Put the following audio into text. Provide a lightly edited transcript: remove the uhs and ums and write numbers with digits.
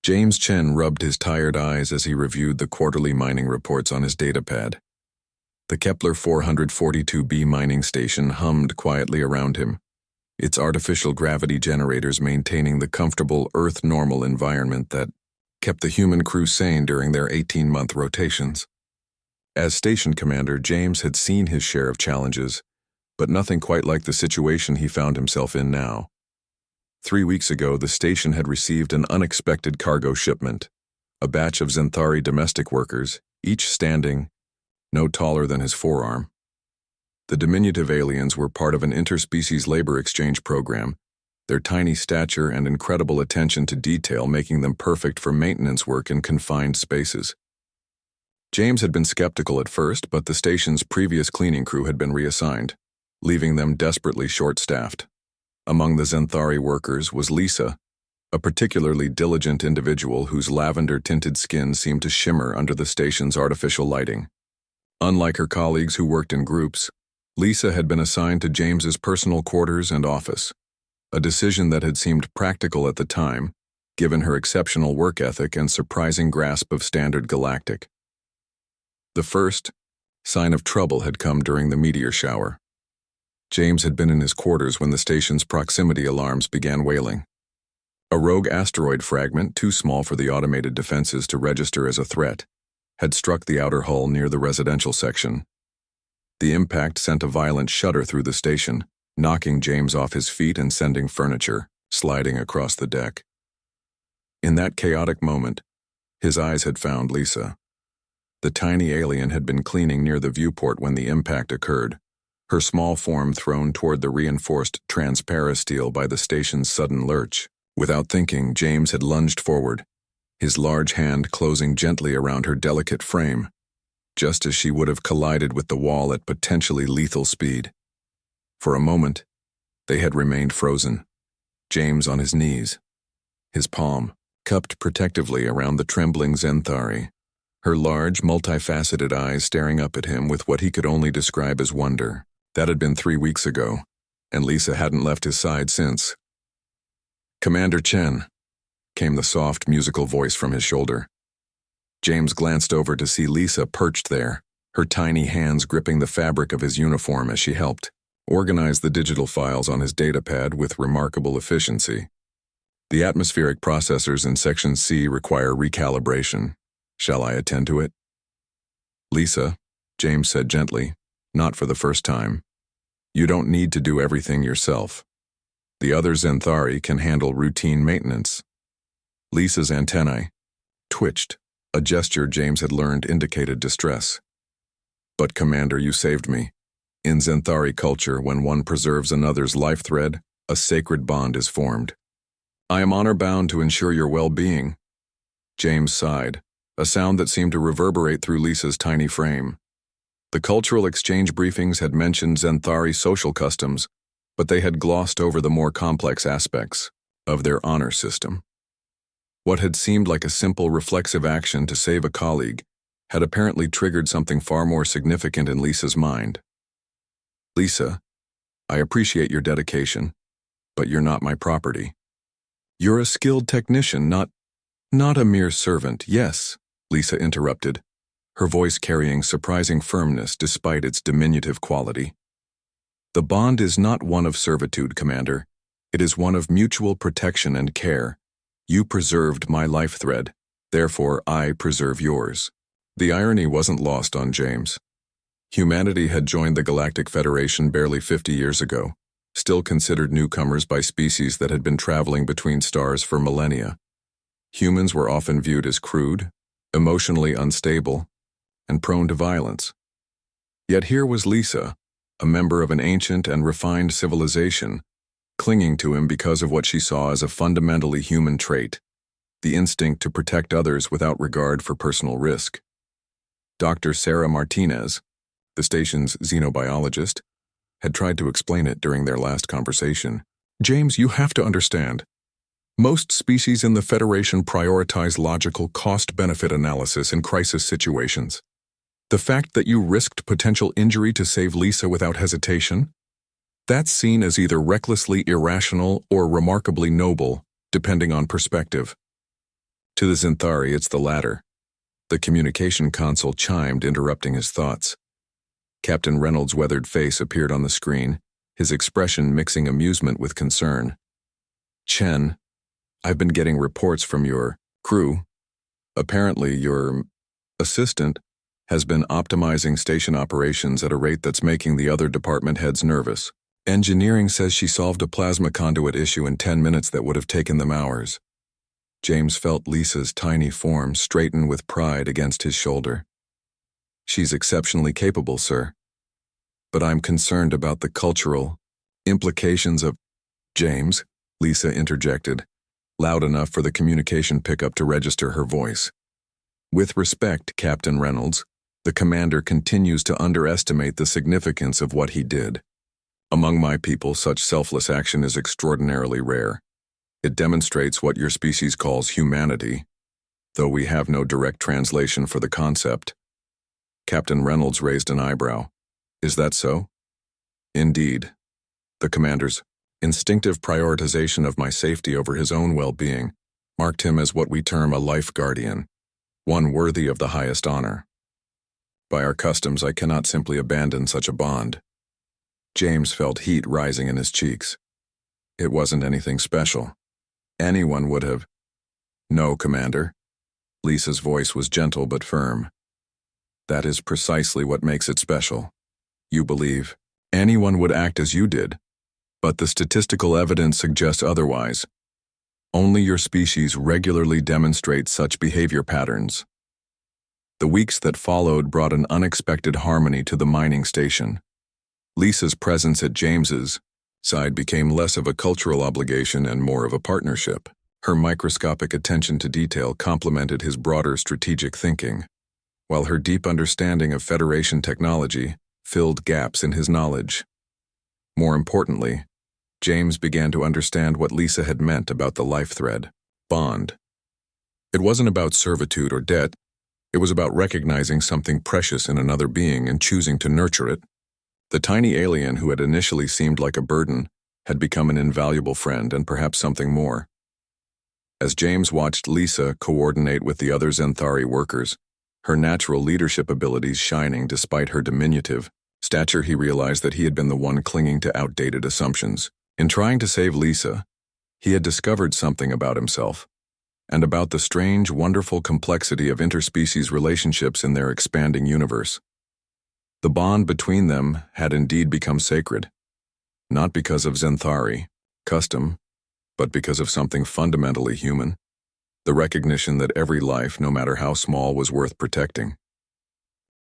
James Chen rubbed his tired eyes as he reviewed the quarterly mining reports on his datapad. The Kepler 442b mining station hummed quietly around him, its artificial gravity generators maintaining the comfortable Earth-normal environment that kept the human crew sane during their 18-month rotations. As station commander, James had seen his share of challenges, but nothing quite like the situation he found himself in now. 3 weeks ago, the station had received an unexpected cargo shipment, a batch of Xanthari domestic workers, each standing no taller than his forearm. The diminutive aliens were part of an interspecies labor exchange program, their tiny stature and incredible attention to detail making them perfect for maintenance work in confined spaces. James had been skeptical at first, but the station's previous cleaning crew had been reassigned, leaving them desperately short-staffed. Among the Xanthari workers was Lisa, a particularly diligent individual whose lavender-tinted skin seemed to shimmer under the station's artificial lighting. Unlike her colleagues who worked in groups, Lisa had been assigned to James's personal quarters and office, a decision that had seemed practical at the time, given her exceptional work ethic and surprising grasp of standard galactic. The first sign of trouble had come during the meteor shower. James had been in his quarters when the station's proximity alarms began wailing. A rogue asteroid fragment, too small for the automated defenses to register as a threat, had struck the outer hull near the residential section. The impact sent a violent shudder through the station, knocking James off his feet and sending furniture sliding across the deck. In that chaotic moment, his eyes had found Lisa. The tiny alien had been cleaning near the viewport when the impact occurred, her small form thrown toward the reinforced transparasteel by the station's sudden lurch. Without thinking, James had lunged forward, his large hand closing gently around her delicate frame, just as she would have collided with the wall at potentially lethal speed. For a moment, they had remained frozen, James on his knees, his palm cupped protectively around the trembling Xanthari, her large, multifaceted eyes staring up at him with what he could only describe as wonder. That had been 3 weeks ago, and Lisa hadn't left his side since. "Commander Chen," came the soft, musical voice from his shoulder. James glanced over to see Lisa perched there, her tiny hands gripping the fabric of his uniform as she helped organize the digital files on his datapad with remarkable efficiency. "The atmospheric processors in Section C require recalibration. Shall I attend to it?" "Lisa," James said gently, not for the first time, "you don't need to do everything yourself. The other Xanthari can handle routine maintenance." Lisa's antennae twitched, a gesture James had learned indicated distress. "But Commander, you saved me. In Xanthari culture, when one preserves another's life thread, a sacred bond is formed. I am honor-bound to ensure your well-being." James sighed, a sound that seemed to reverberate through Lisa's tiny frame. The cultural exchange briefings had mentioned Xanthari social customs, but they had glossed over the more complex aspects of their honor system. What had seemed like a simple reflexive action to save a colleague had apparently triggered something far more significant in Lisa's mind. "Lisa, I appreciate your dedication, but you're not my property. You're a skilled technician, not a mere servant." "Yes," Lisa interrupted, her voice carrying surprising firmness despite its diminutive quality. "The bond is not one of servitude, Commander. It is one of mutual protection and care. You preserved my life thread, therefore I preserve yours." The irony wasn't lost on James. Humanity had joined the Galactic Federation barely 50 years ago, still considered newcomers by species that had been traveling between stars for millennia. Humans were often viewed as crude, emotionally unstable, and prone to violence. Yet here was Lisa, a member of an ancient and refined civilization, clinging to him because of what she saw as a fundamentally human trait, the instinct to protect others without regard for personal risk. Dr. Sarah Martinez, the station's xenobiologist, had tried to explain it during their last conversation. "James, you have to understand. Most species in the Federation prioritize logical cost-benefit analysis in crisis situations. The fact that you risked potential injury to save Lisa without hesitation? That's seen as either recklessly irrational or remarkably noble, depending on perspective. To the Zenthari, it's the latter. The communication console chimed, interrupting his thoughts. Captain Reynolds' weathered face appeared on the screen, his expression mixing amusement with concern. Chen, I've been getting reports from your crew. Apparently, your assistant has been optimizing station operations at a rate that's making the other department heads nervous. Engineering says she solved a plasma conduit issue in 10 minutes that would have taken them hours. James felt Lisa's tiny form straighten with pride against his shoulder. She's exceptionally capable, sir. But I'm concerned about the cultural implications of... James, Lisa interjected, loud enough for the communication pickup to register her voice. With respect, Captain Reynolds, the commander continues to underestimate the significance of what he did. Among my people, such selfless action is extraordinarily rare. It demonstrates what your species calls humanity, though we have no direct translation for the concept. Captain Reynolds raised an eyebrow. Is that so? Indeed. The commander's instinctive prioritization of my safety over his own well-being marked him as what we term a life guardian, one worthy of the highest honor. By our customs, I cannot simply abandon such a bond. James felt heat rising in his cheeks. It wasn't anything special. Anyone would have... No, Commander. Lisa's voice was gentle but firm. That is precisely what makes it special. You believe anyone would act as you did, but the statistical evidence suggests otherwise. Only your species regularly demonstrates such behavior patterns. The weeks that followed brought an unexpected harmony to the mining station. Lisa's presence at James's side became less of a cultural obligation and more of a partnership. Her microscopic attention to detail complemented his broader strategic thinking, while her deep understanding of Federation technology filled gaps in his knowledge. More importantly, James began to understand what Lisa had meant about the life thread, bond. It wasn't about servitude or debt. It was about recognizing something precious in another being and choosing to nurture it. The tiny alien who had initially seemed like a burden had become an invaluable friend and perhaps something more. As James watched Lisa coordinate with the other Zenthari workers, her natural leadership abilities shining despite her diminutive stature, he realized that he had been the one clinging to outdated assumptions. In trying to save Lisa, he had discovered something about himself, and about the strange, wonderful complexity of interspecies relationships in their expanding universe. The bond between them had indeed become sacred, not because of Zenthari custom, but because of something fundamentally human, the recognition that every life, no matter how small, was worth protecting.